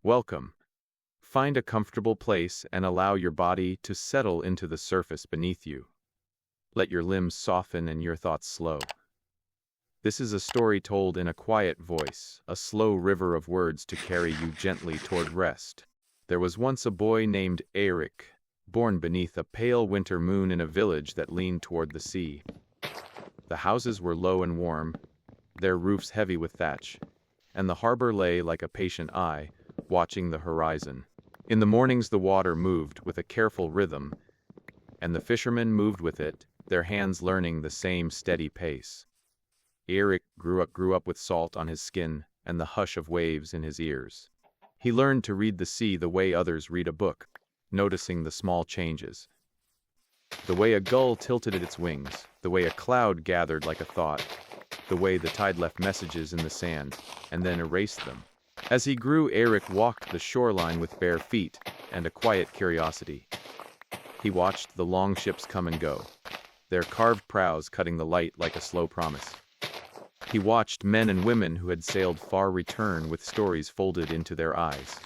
Welcome. Find a comfortable place and allow your body to settle into the surface beneath you. Let your limbs soften and your thoughts slow. This is a story told in a quiet voice, a slow river of words to carry you gently toward rest. There was once a boy named Eirik, born beneath a pale winter moon in a village that leaned toward the sea. The houses were low and warm, their roofs heavy with thatch, and the harbor lay like a patient eye, watching the horizon. In the mornings the water moved with a careful rhythm, and the fishermen moved with it, their hands learning the same steady pace. Eirik grew up with salt on his skin and the hush of waves in his ears. He learned to read the sea the way others read a book, noticing the small changes. The way a gull tilted its wings, the way a cloud gathered like a thought, the way the tide left messages in the sand and then erased them. As he grew, Eirik walked the shoreline with bare feet and a quiet curiosity. He watched the long ships come and go, their carved prows cutting the light like a slow promise. He watched men and women who had sailed far return with stories folded into their eyes.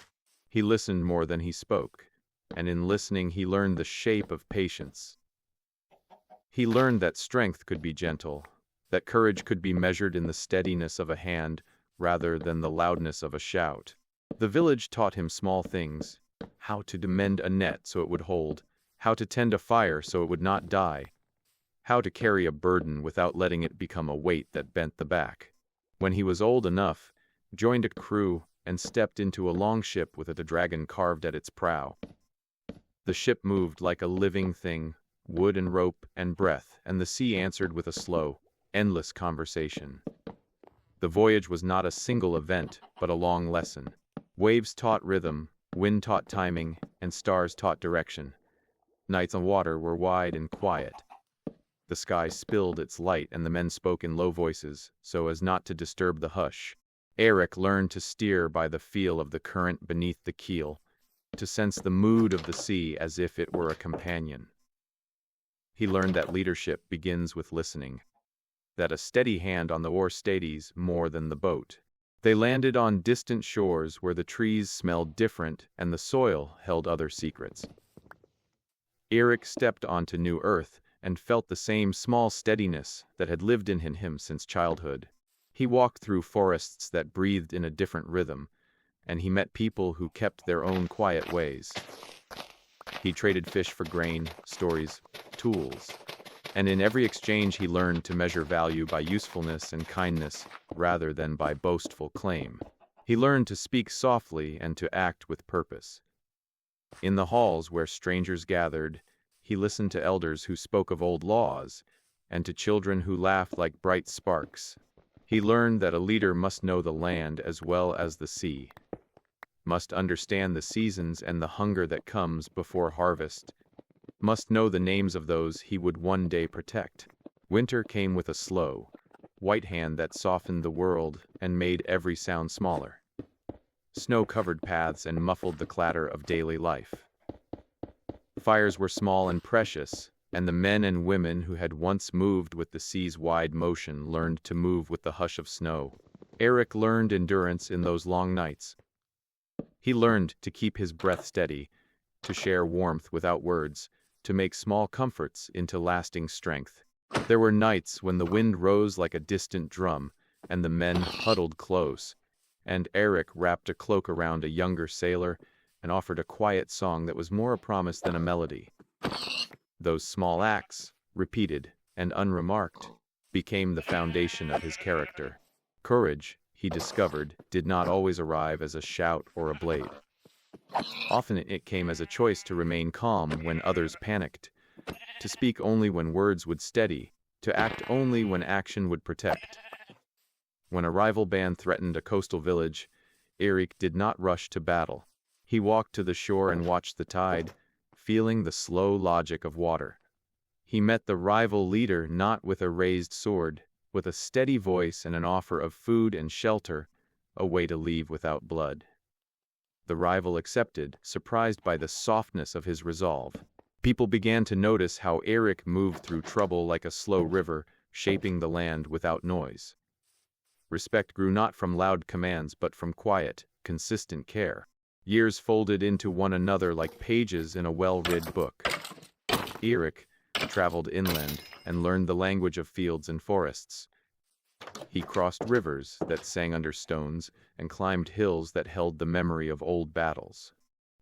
He listened more than he spoke, and in listening he learned the shape of patience. He learned that strength could be gentle, that courage could be measured in the steadiness of a hand rather than the loudness of a shout. The village taught him small things: how to mend a net so it would hold, how to tend a fire so it would not die, how to carry a burden without letting it become a weight that bent the back. When he was old enough, joined a crew and stepped into a long ship with a dragon carved at its prow. The ship moved like a living thing, wood and rope and breath, and the sea answered with a slow, endless conversation. The voyage was not a single event, but a long lesson. Waves taught rhythm, wind taught timing, and stars taught direction. Nights on water were wide and quiet. The sky spilled its light and the men spoke in low voices, so as not to disturb the hush. Eirik learned to steer by the feel of the current beneath the keel, to sense the mood of the sea as if it were a companion. He learned that leadership begins with listening, that a steady hand on the oar steadies more than the boat. They landed on distant shores where the trees smelled different and the soil held other secrets. Eirik stepped onto new earth and felt the same small steadiness that had lived in him since childhood. He walked through forests that breathed in a different rhythm, and he met people who kept their own quiet ways. He traded fish for grain, stories, tools, and in every exchange he learned to measure value by usefulness and kindness rather than by boastful claim. He learned to speak softly and to act with purpose. In the halls where strangers gathered, he listened to elders who spoke of old laws, and to children who laughed like bright sparks. He learned that a leader must know the land as well as the sea, must understand the seasons and the hunger that comes before harvest, must know the names of those he would one day protect. Winter came with a slow, white hand that softened the world and made every sound smaller. Snow covered paths and muffled the clatter of daily life. Fires were small and precious, and the men and women who had once moved with the sea's wide motion learned to move with the hush of snow. Eirik learned endurance in those long nights. He learned to keep his breath steady, to share warmth without words, to make small comforts into lasting strength. There were nights when the wind rose like a distant drum, and the men huddled close, and Eirik wrapped a cloak around a younger sailor and offered a quiet song that was more a promise than a melody. Those small acts, repeated and unremarked, became the foundation of his character. Courage, he discovered, did not always arrive as a shout or a blade. Often it came as a choice to remain calm when others panicked, to speak only when words would steady, to act only when action would protect. When a rival band threatened a coastal village, Eirik did not rush to battle. He walked to the shore and watched the tide, feeling the slow logic of water. He met the rival leader not with a raised sword, with a steady voice and an offer of food and shelter, a way to leave without blood. The rival accepted, surprised by the softness of his resolve. People began to notice how Eirik moved through trouble like a slow river, shaping the land without noise. Respect grew not from loud commands but from quiet, consistent care. Years folded into one another like pages in a well-read book. Eirik traveled inland and learned the language of fields and forests. He crossed rivers that sang under stones and climbed hills that held the memory of old battles.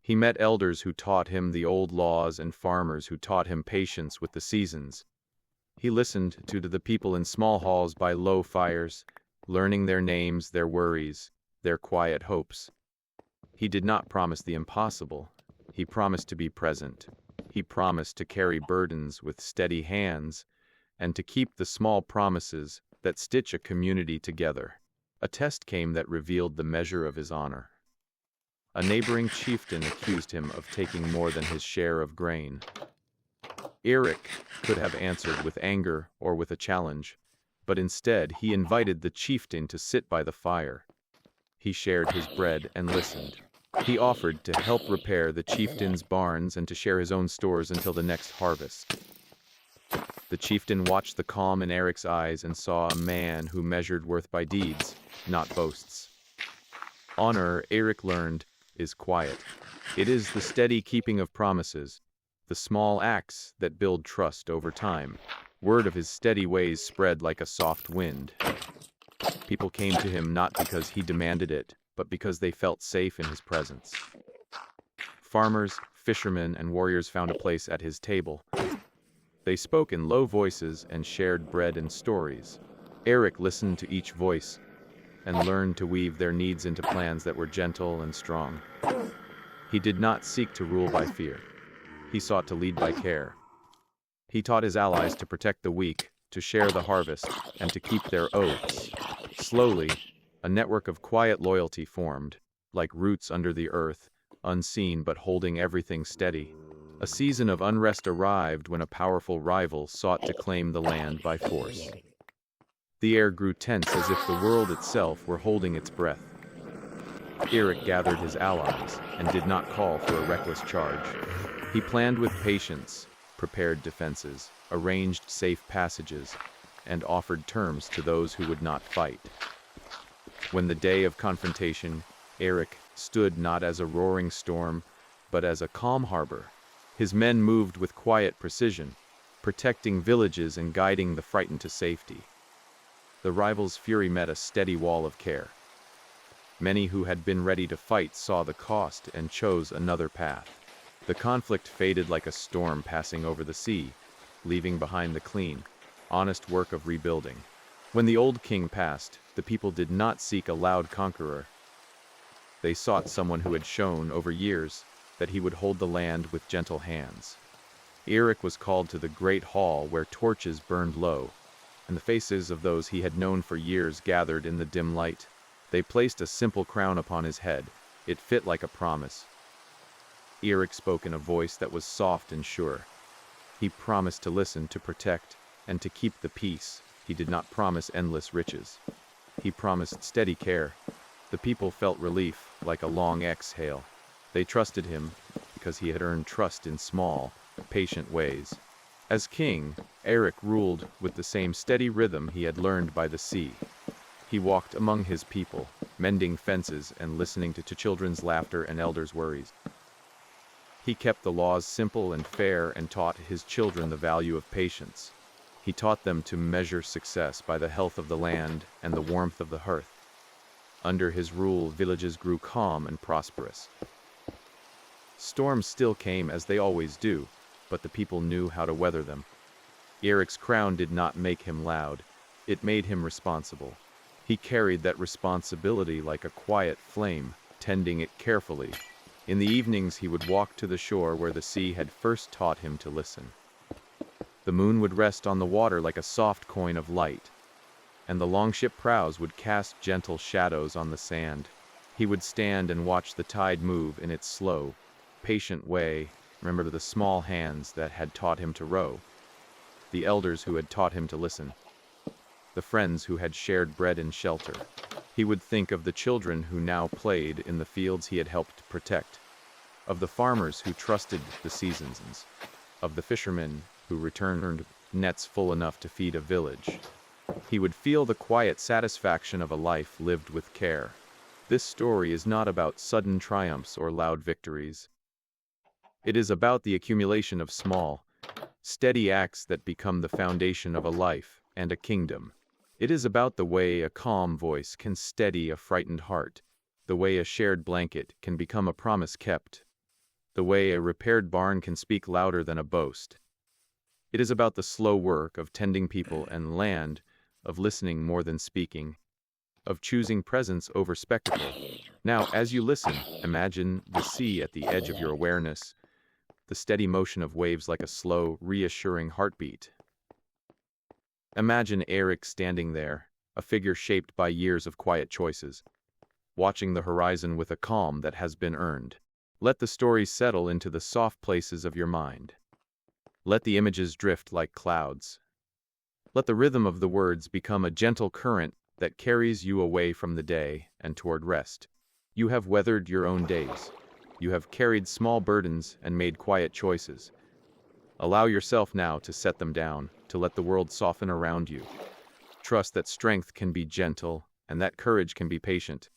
He met elders who taught him the old laws and farmers who taught him patience with the seasons. He listened to the people in small halls by low fires, learning their names, their worries, their quiet hopes. He did not promise the impossible. He promised to be present. He promised to carry burdens with steady hands and to keep the small promises that stitch a community together. A test came that revealed the measure of his honor. A neighboring chieftain accused him of taking more than his share of grain. Eirik could have answered with anger or with a challenge, but instead he invited the chieftain to sit by the fire. He shared his bread and listened. He offered to help repair the chieftain's barns and to share his own stores until the next harvest. The chieftain watched the calm in Eirik's eyes and saw a man who measured worth by deeds, not boasts. Honor, Eirik learned, is quiet. It is the steady keeping of promises, the small acts that build trust over time. Word of his steady ways spread like a soft wind. People came to him not because he demanded it, but because they felt safe in his presence. Farmers, fishermen, and warriors found a place at his table. They spoke in low voices and shared bread and stories. Eirik listened to each voice and learned to weave their needs into plans that were gentle and strong. He did not seek to rule by fear. He sought to lead by care. He taught his allies to protect the weak, to share the harvest, and to keep their oaths. Slowly, a network of quiet loyalty formed, like roots under the earth, unseen but holding everything steady. A season of unrest arrived when a powerful rival sought to claim the land by force. The air grew tense as if the world itself were holding its breath. Eirik gathered his allies and did not call for a reckless charge. He planned with patience, prepared defenses, arranged safe passages, and offered terms to those who would not fight. When the day of confrontation, Eirik stood not as a roaring storm, but as a calm harbor. His men moved with quiet precision, protecting villages and guiding the frightened to safety. The rivals' fury met a steady wall of care. Many who had been ready to fight saw the cost and chose another path. The conflict faded like a storm passing over the sea, leaving behind the clean, honest work of rebuilding. When the old king passed, the people did not seek a loud conqueror. They sought someone who had shown, over years, that he would hold the land with gentle hands. Eirik was called to the great hall where torches burned low, and the faces of those he had known for years gathered in the dim light. They placed a simple crown upon his head. It fit like a promise. Eirik spoke in a voice that was soft and sure. He promised to listen, to protect, and to keep the peace. He did not promise endless riches. He promised steady care. The people felt relief, like a long exhale. They trusted him because he had earned trust in small, patient ways. As king, Eirik ruled with the same steady rhythm he had learned by the sea. He walked among his people, mending fences and listening to children's laughter and elders' worries. He kept the laws simple and fair and taught his children the value of patience. He taught them to measure success by the health of the land and the warmth of the hearth. Under his rule, villages grew calm and prosperous. Storms still came as they always do, but the people knew how to weather them. Eirik's crown did not make him loud. It made him responsible. He carried that responsibility like a quiet flame, tending it carefully. In the evenings he would walk to the shore where the sea had first taught him to listen. The moon would rest on the water like a soft coin of light, and the longship prows would cast gentle shadows on the sand. He would stand and watch the tide move in its slow, patient way, remember the small hands that had taught him to row, the elders who had taught him to listen, the friends who had shared bread and shelter. He would think of the children who now played in the fields he had helped protect, of the farmers who trusted the seasons, of the fishermen who returned nets full enough to feed a village. He would feel the quiet satisfaction of a life lived with care. This story is not about sudden triumphs or loud victories. It is about the accumulation of small, steady acts that become the foundation of a life and a kingdom. It is about the way a calm voice can steady a frightened heart, the way a shared blanket can become a promise kept, the way a repaired barn can speak louder than a boast. It is about the slow work of tending people and land, of listening more than speaking, of choosing presence over spectacle. Now, as you listen, imagine the sea at the edge of your awareness, the steady motion of waves like a slow, reassuring heartbeat. Imagine Eirik standing there, a figure shaped by years of quiet choices, watching the horizon with a calm that has been earned. Let the story settle into the soft places of your mind. Let the images drift like clouds. Let the rhythm of the words become a gentle current that carries you away from the day and toward rest. You have weathered your own days. You have carried small burdens and made quiet choices. Allow yourself now to set them down, to let the world soften around you. Trust that strength can be gentle and that courage can be patient.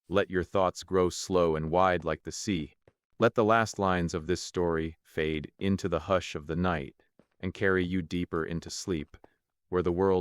Let your thoughts grow slow and wide like the sea. Let the last lines of this story fade into the hush of the night and carry you deeper into sleep, where the world